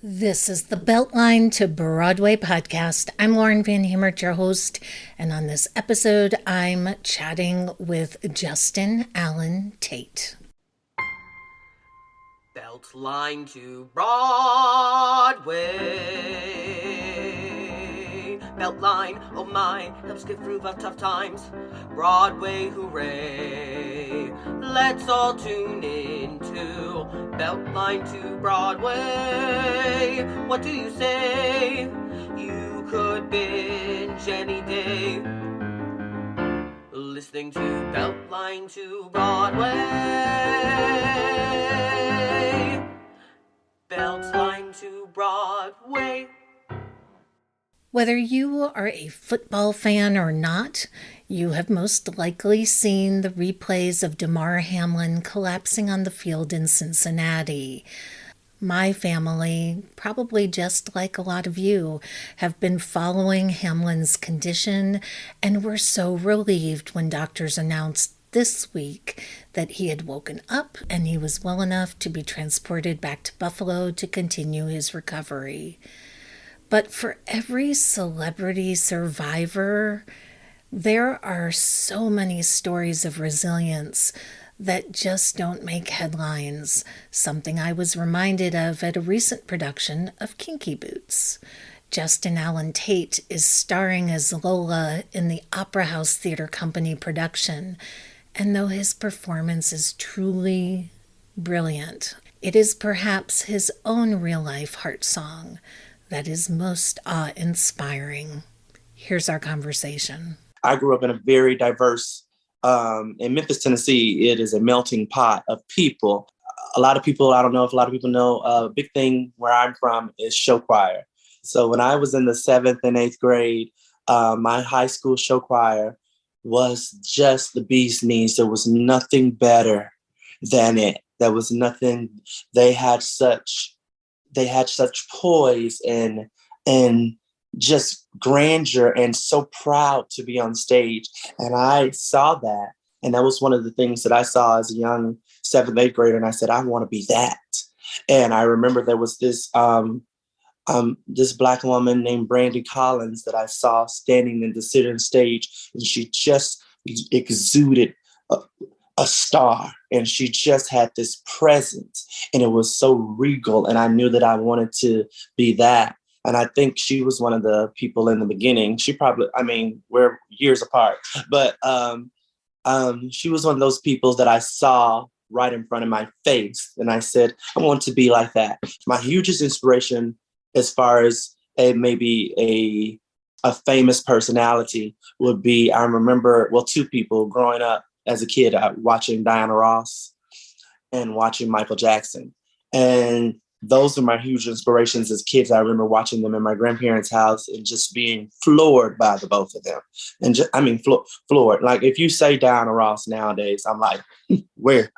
This is the Beltline to Broadway podcast. I'm Lauren Van Hemert, your host, and on this episode, I'm chatting with Justin Allen Tate. Beltline to Broadway. Beltline, oh my, helps get through the tough times. Broadway, hooray. Let's all tune in to Beltline to Broadway. What do you say? You could binge any day listening to Beltline to Broadway. Beltline to Broadway. Whether you are a football fan or not, you have most likely seen the replays of Damar Hamlin collapsing on the field in Cincinnati. My family, probably just like a lot of you, have been following Hamlin's condition and were so relieved when doctors announced this week that he had woken up and he was well enough to be transported back to Buffalo to continue his recovery. But for every celebrity survivor, there are so many stories of resilience that just don't make headlines, something I was reminded of at a recent production of Kinky Boots. Justin Allen Tate is starring as Lola in the Opera House Theater Company production, and though his performance is truly brilliant, it is perhaps his own real-life heart song that is most awe-inspiring. Here's our conversation. I grew up in a very diverse, in Memphis, Tennessee, it is a melting pot of people. A lot of people, I don't know if a lot of people know, a big thing where I'm from is show choir. So when I was in the 7th and 8th grade, my high school show choir was just the bee's knees. There was nothing better than it. There was nothing, they had such poise and just grandeur and so proud to be on stage. And I saw that. And that was one of the things that I saw as a young 7th, 8th grader. And I said, I want to be that. And I remember there was this Black woman named Brandy Collins that I saw standing in the center stage. And she just exuded a star, and she just had this presence, and it was so regal, and I knew that I wanted to be that. And I think she was one of the people in the beginning. She probably, we're years apart, but she was one of those people that I saw right in front of my face, and I said, I want to be like that. My hugest inspiration as far as maybe a famous personality would be, I remember, two people growing up as a kid, watching Diana Ross and watching Michael Jackson. And those are my huge inspirations as kids. I remember watching them in my grandparents' house and just being floored by the both of them. And floored. Like if you say Diana Ross nowadays, I'm like, where?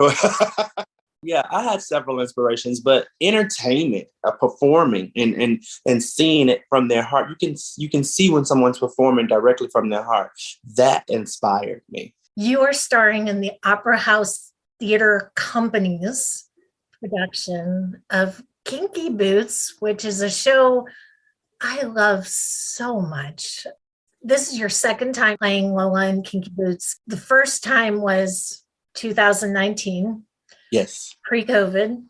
Yeah, I had several inspirations, but entertainment, performing and seeing it from their heart. You can see when someone's performing directly from their heart. That inspired me. You are starring in the Opera House Theater Company's production of Kinky Boots, which is a show I love so much. This is your second time playing Lola in Kinky Boots. The first time was 2019. Yes. Pre-COVID.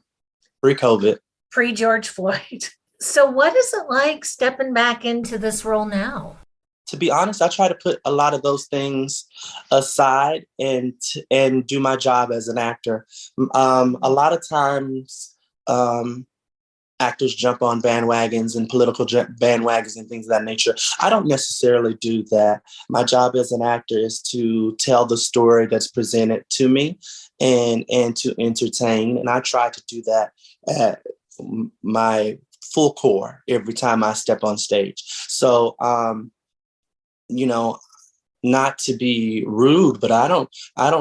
Pre-George Floyd. So what is it like stepping back into this role now? To be honest, I try to put a lot of those things aside and do my job as an actor. A lot of times, actors jump on bandwagons and political bandwagons and things of that nature. I don't necessarily do that. My job as an actor is to tell the story that's presented to me and to entertain. And I try to do that at my full core every time I step on stage. So, not to be rude, but I don't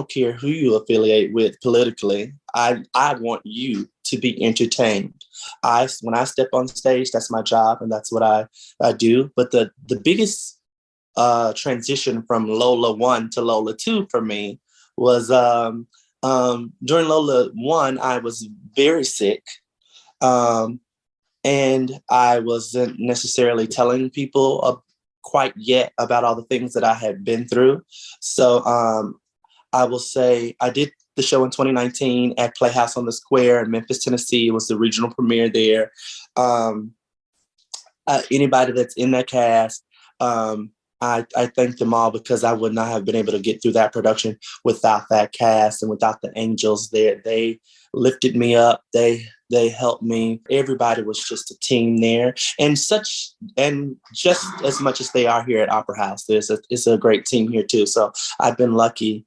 care who you affiliate with politically. I want you to be entertained. When I step on stage, that's my job and that's what I do. But the biggest transition from Lola 1 to Lola 2 for me was during Lola 1, I was very sick. And I wasn't necessarily telling people quite yet about all the things that I had been through. So I will say I did the show in 2019 at Playhouse on the Square in Memphis, Tennessee. It was the regional premiere there. Anybody that's in that cast, I thank them all, because I would not have been able to get through that production without that cast and without the angels there. They lifted me up. They helped me. Everybody was just a team there, and just as much as they are here at Opera House, it's a great team here too. So I've been lucky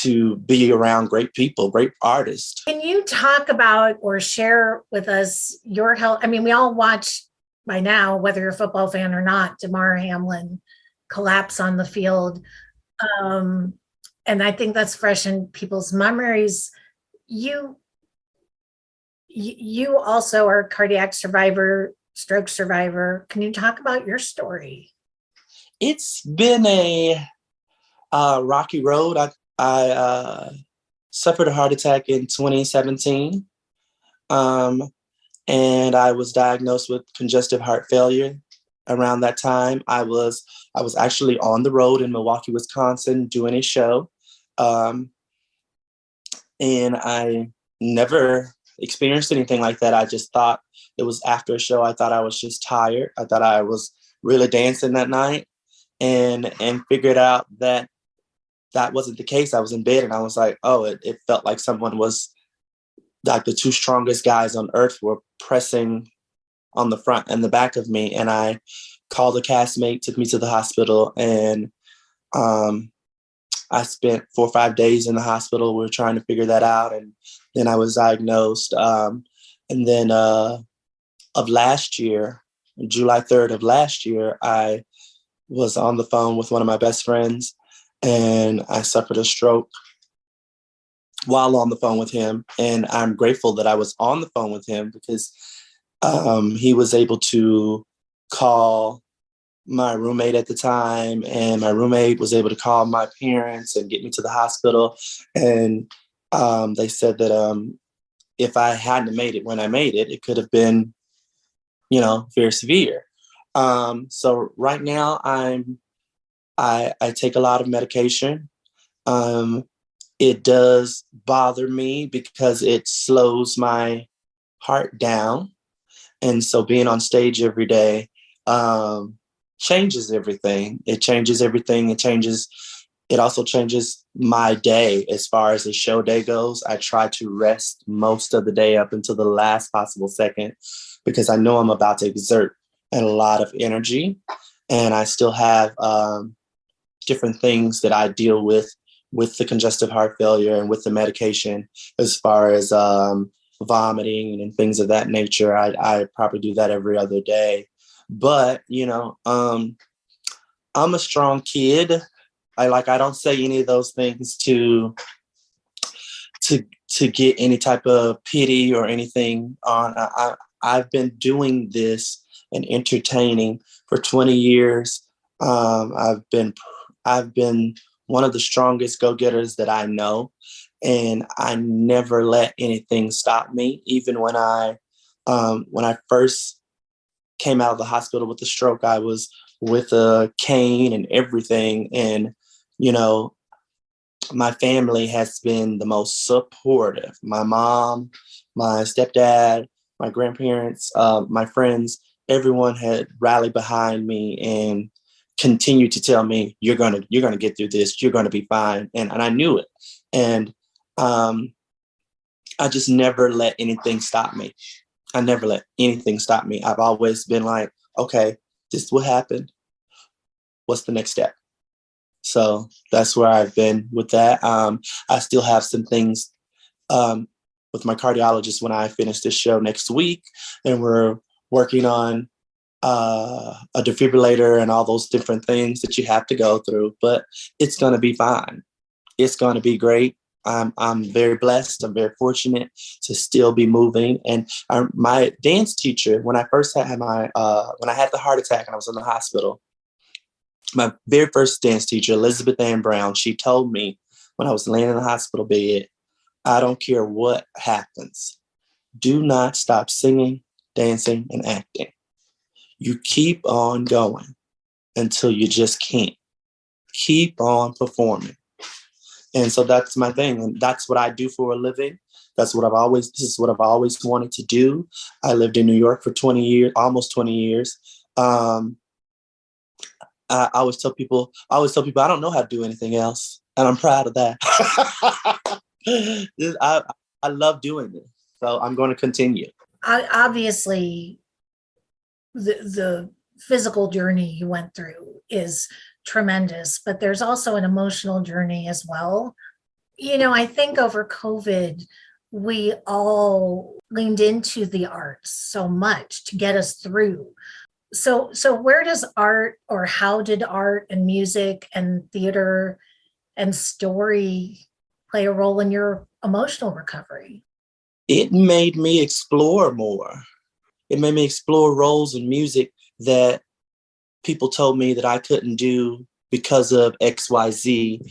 to be around great people, great artists. Can you talk about or share with us your help? I mean, we all watch by now, whether you're a football fan or not, Damar Hamlin collapse on the field. And I think that's fresh in people's memories. You also are a cardiac survivor, stroke survivor. Can you talk about your story? It's been a rocky road. I suffered a heart attack in 2017. And I was diagnosed with congestive heart failure around that time. I was actually on the road in Milwaukee, Wisconsin, doing a show. And I never experienced anything like that. I just thought it was after a show. I thought I was just tired. I thought I was really dancing that night, and figured out that wasn't the case. I was in bed and I was like, oh, it felt like someone was, like the two strongest guys on earth were pressing on the front and the back of me. And I called a castmate, took me to the hospital, and I spent 4 or 5 days in the hospital. We were trying to figure that out. And then I was diagnosed. And then of last year, July 3rd of last year, I was on the phone with one of my best friends, and I suffered a stroke while on the phone with him. And I'm grateful that I was on the phone with him, because he was able to call my roommate at the time, and my roommate was able to call my parents and get me to the hospital. And they said that if I hadn't made it when I made it, it could have been, very severe. So right now I take a lot of medication. It does bother me because it slows my heart down. And so being on stage every day changes everything. It changes everything. It also changes my day as far as the show day goes. I try to rest most of the day up until the last possible second, because I know I'm about to exert a lot of energy. And I still have different things that I deal with the congestive heart failure and with the medication, as far as vomiting and things of that nature. I probably do that every other day. But, I'm a strong kid. I don't say any of those things to get any type of pity or anything on. I've been doing this and entertaining for 20 years. I've been one of the strongest go-getters that I know, and I never let anything stop me. Even when I first came out of the hospital with the stroke, I was with a cane and everything. And, my family has been the most supportive. My mom, my stepdad, my grandparents, my friends, everyone had rallied behind me and continued to tell me, you're gonna get through this, you're gonna be fine. And I knew it. And I just never let anything stop me. I never let anything stop me. I've always been like, okay, this is what happened. What's the next step? So that's where I've been with that. I still have some things with my cardiologist when I finish this show next week, and we're working on a defibrillator and all those different things that you have to go through, but it's going to be fine. It's going to be great. I'm very blessed. I'm very fortunate to still be moving. And my dance teacher, when I first had when I had the heart attack and I was in the hospital, my very first dance teacher, Elizabeth Ann Brown, she told me when I was laying in the hospital bed, I don't care what happens. Do not stop singing. dancing, and acting. You keep on going until you just can't. Keep on performing. And so that's my thing. And that's what I do for a living. This is what I've always wanted to do. I lived in New York for 20 years, almost 20 years. I always tell people, I don't know how to do anything else. And I'm proud of that. I love doing this. So I'm going to continue. Obviously, the physical journey you went through is tremendous, but there's also an emotional journey as well. You know, I think over COVID, we all leaned into the arts so much to get us through. So where does art, or how did art and music and theater and story play a role in your emotional recovery? It made me explore more. It made me explore roles in music that people told me that I couldn't do because of XYZ,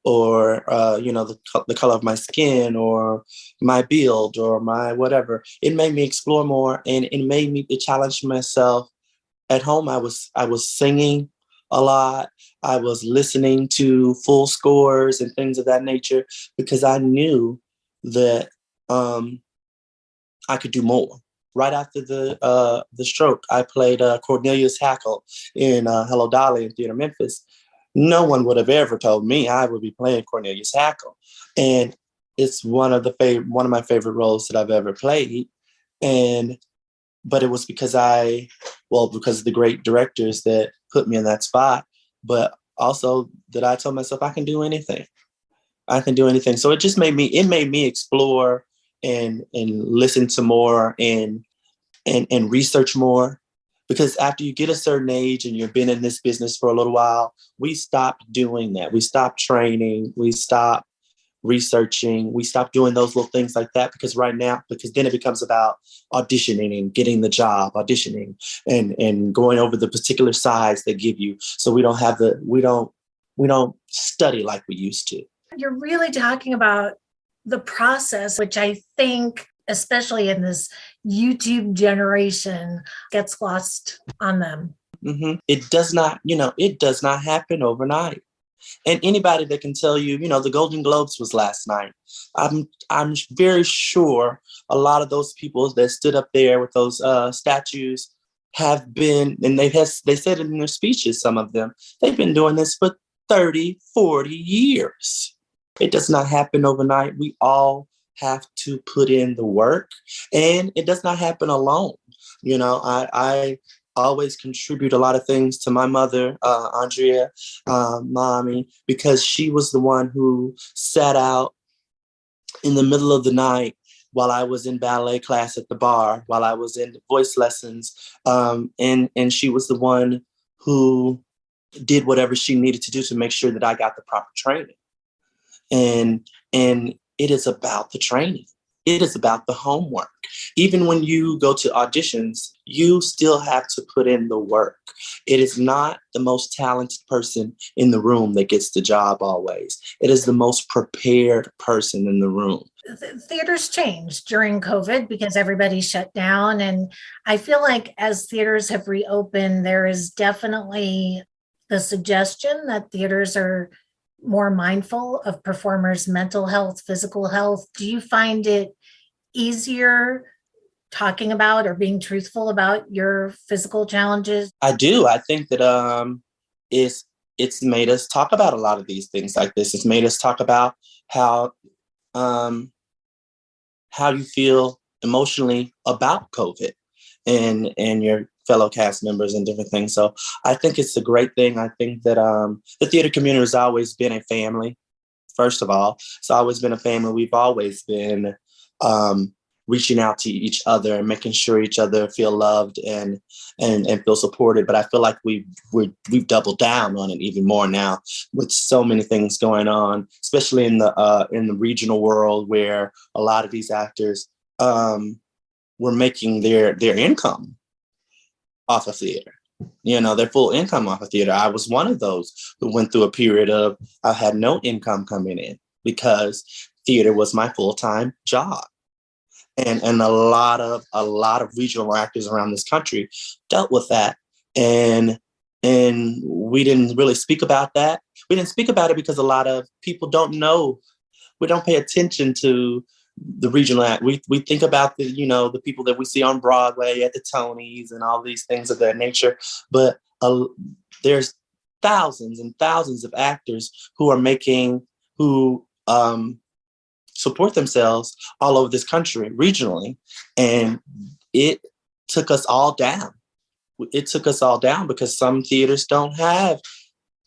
or the color of my skin, or my build, or my whatever. It made me explore more, and it challenged myself. At home, I was singing a lot. I was listening to full scores and things of that nature, because I knew that I could do more. Right after the stroke, I played Cornelius Hackle in Hello Dolly in Theater Memphis. No one would have ever told me I would be playing Cornelius Hackle, and it's one of my favorite roles that I've ever played. But it was because of the great directors that put me in that spot, but also that I told myself I can do anything. I can do anything. So it made me explore and listen to more and research more. Because after you get a certain age and you've been in this business for a little while, we stop doing that. We stop training. We stop researching. We stop doing those little things like that, because then it becomes about auditioning and getting the job, auditioning and going over the particular size they give you. So we don't study like we used to. You're really talking about the process, which I think, especially in this YouTube generation, gets lost on them. Mm-hmm. It does not happen overnight. And anybody that can tell you, the Golden Globes was last night. I'm very sure a lot of those people that stood up there with those statues have been, and they said it in their speeches, some of them, they've been doing this for 30, 40 years. It does not happen overnight. We all have to put in the work, and it does not happen alone. I always contribute a lot of things to my mother, Andrea, mommy, because she was the one who sat out in the middle of the night while I was in ballet class at the bar, while I was in voice lessons, and she was the one who did whatever she needed to do to make sure that I got the proper training. And it is about the training. It is about the homework. Even when you go to auditions, you still have to put in the work. It is not the most talented person in the room that gets the job always. It is the most prepared person in the room. Theaters changed during COVID because everybody shut down. And I feel like as theaters have reopened, there is definitely the suggestion that theaters are more mindful of performers' mental health, physical health. Do you find it easier talking about or being truthful about your physical challenges? I do. I think that it's made us talk about a lot of these things like this. It's made us talk about how you feel emotionally about COVID and your fellow cast members and different things. So I think it's a great thing. I think that the theater community has always been a family. First of all, it's always been a family. We've always been reaching out to each other and making sure each other feel loved and feel supported. But I feel like we've doubled down on it even more now with so many things going on, especially in the regional world where a lot of these actors were making their income off of theater. Their full income off of theater. I was one of those who went through a period of I had no income coming in because theater was my full-time job. and a lot of regional actors around this country dealt with that, and we didn't really speak about that. We didn't speak about it because a lot of people don't know. We don't pay attention to the regional act. We think about the people that we see on Broadway at the Tonys and all these things of that nature, but there's thousands and thousands of actors who support themselves all over this country regionally, and it took us all down. It took us all down because some theaters don't have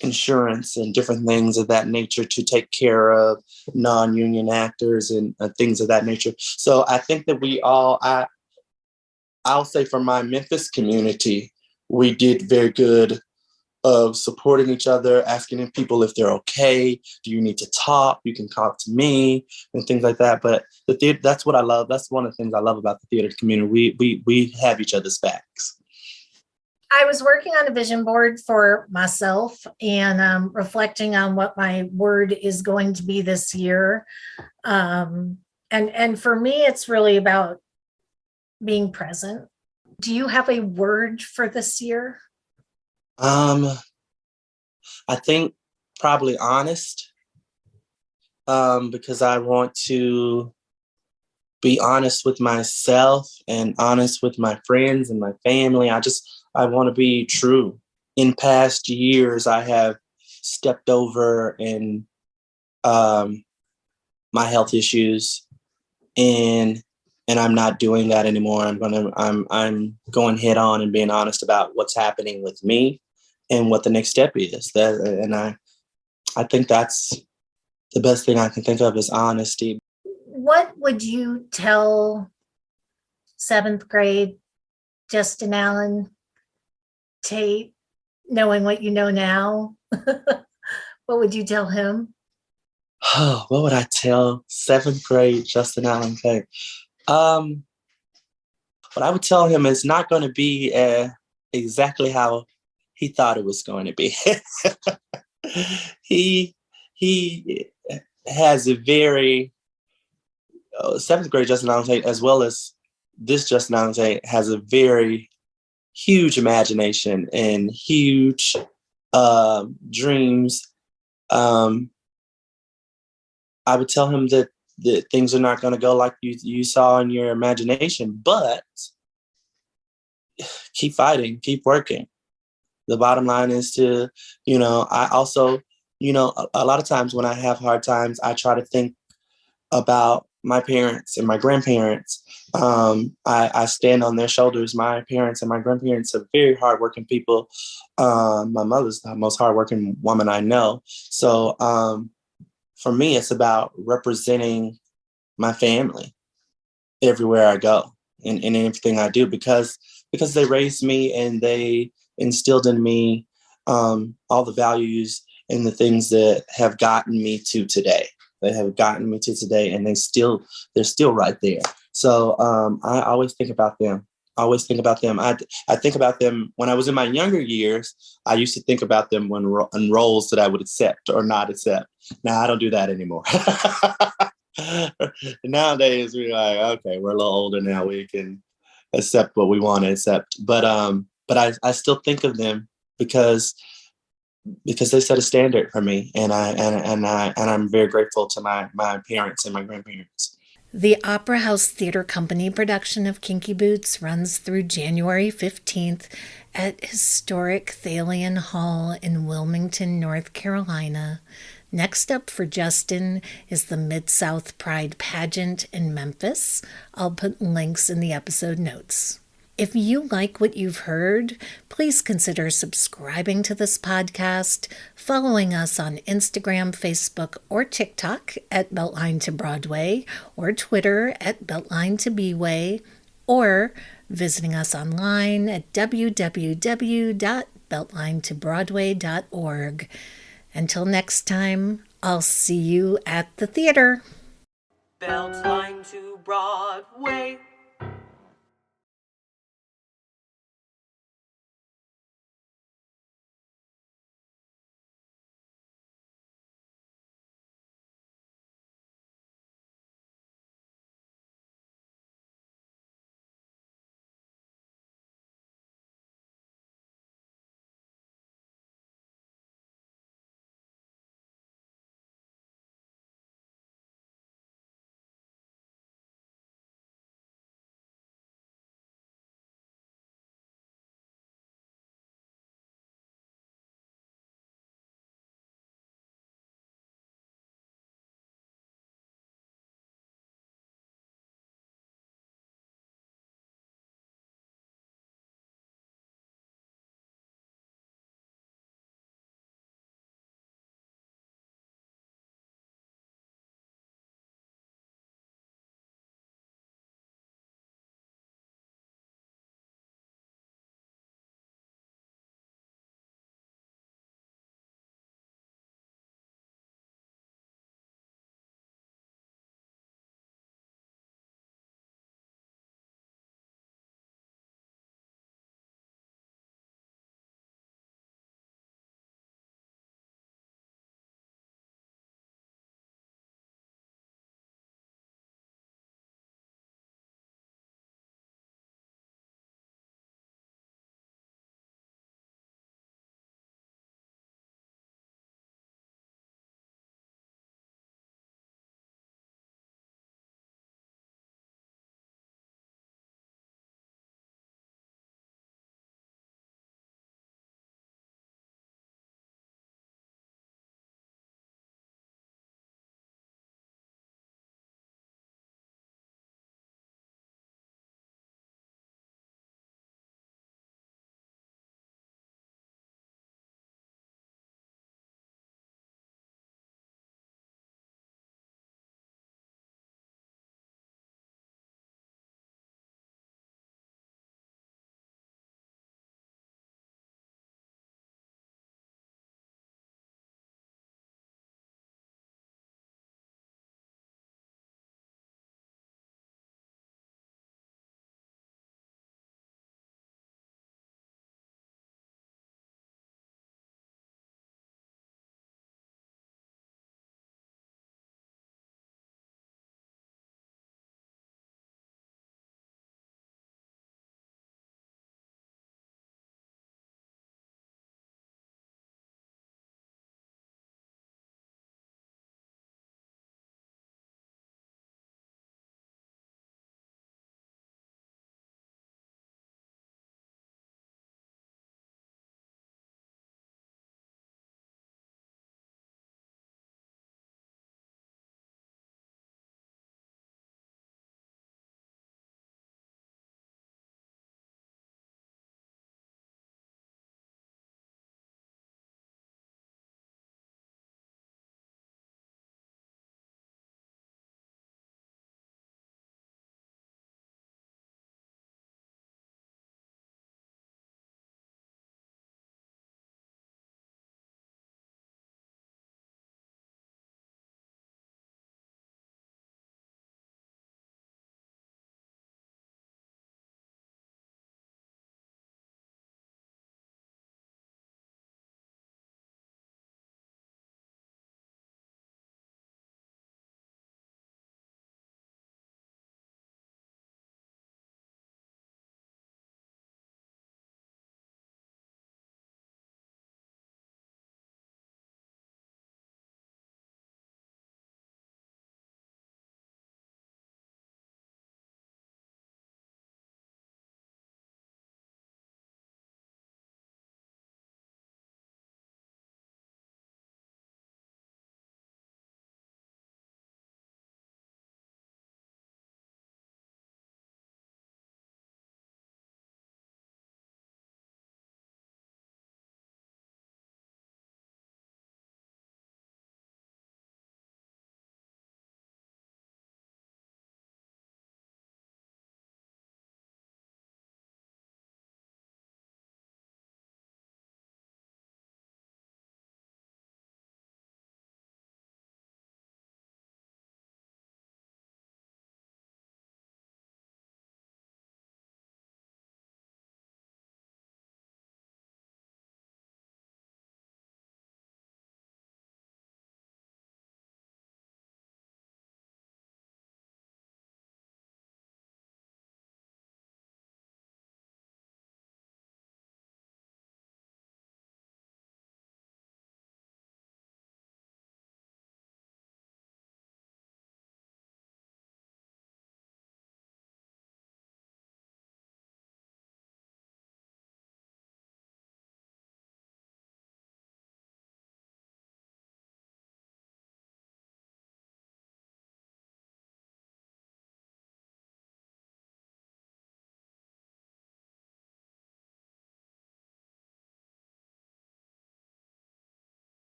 insurance and different things of that nature to take care of non-union actors and things of that nature. So I think that I'll say for my Memphis community, we did very good of supporting each other, asking people if they're okay. Do you need to talk? You can talk to me and things like that. But the theater, that's what I love. That's one of the things I love about the theater community. We have each other's backs. I was working on a vision board for myself and reflecting on what my word is going to be this year. And for me, it's really about being present. Do you have a word for this year? I think probably honest, because I want to be honest with myself and honest with my friends and my family. I want to be true. In past years, I have stepped over in my health issues, and I'm not doing that anymore. I'm going head on and being honest about what's happening with me and what the next step is. I think that's the best thing I can think of is honesty. What would you tell 7th grade Justin Allen Tate, knowing what you know now? What would you tell him? Oh, what would I tell 7th grade Justin Allen Tate? What I would tell him is not going to be exactly how he thought it was going to be. He has a very 7th grade Justin Allen Tate, as well as this Justin Allen Tate, has a very huge imagination and huge dreams. I would tell him that things are not going to go like you saw in your imagination, but keep fighting, keep working. The bottom line is to, I also, a lot of times when I have hard times, I try to think about my parents and my grandparents. I stand on their shoulders. My parents and my grandparents are very hardworking people. My mother's the most hardworking woman I know. So for me, it's about representing my family everywhere I go and in everything I do, because they raised me and they instilled in me all the values and the things that have gotten me to today. They have gotten me to today, and they're still right there. So I always think about them. I think about them when I was in my younger years. I used to think about them on roles that I would accept or not accept. Now I don't do that anymore. Nowadays we're like, okay, we're a little older now. We can accept what we want to accept. But I still think of them because they set a standard for me, and I'm very grateful to my parents and my grandparents. The Opera House Theater Company production of Kinky Boots runs through January 15th at historic Thalian Hall in Wilmington, North Carolina. Next up for Justin is the Mid-South Pride pageant in Memphis. I'll put links in the episode notes. If you like what you've heard, please consider subscribing to this podcast, following us on Instagram, Facebook, or TikTok at Beltline to Broadway, or Twitter at Beltline to Bway, or visiting us online at www.beltlinetobroadway.org. Until next time, I'll see you at the theater. Beltline to Broadway.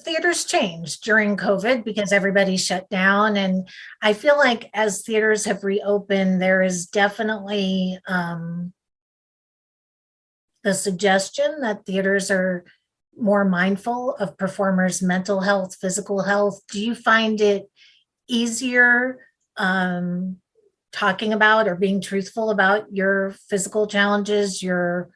theaters changed during COVID because everybody shut down. And I feel like as theaters have reopened, there is definitely the suggestion that theaters are more mindful of performers' mental health, physical health. Do you find it easier talking about or being truthful about your physical challenges, your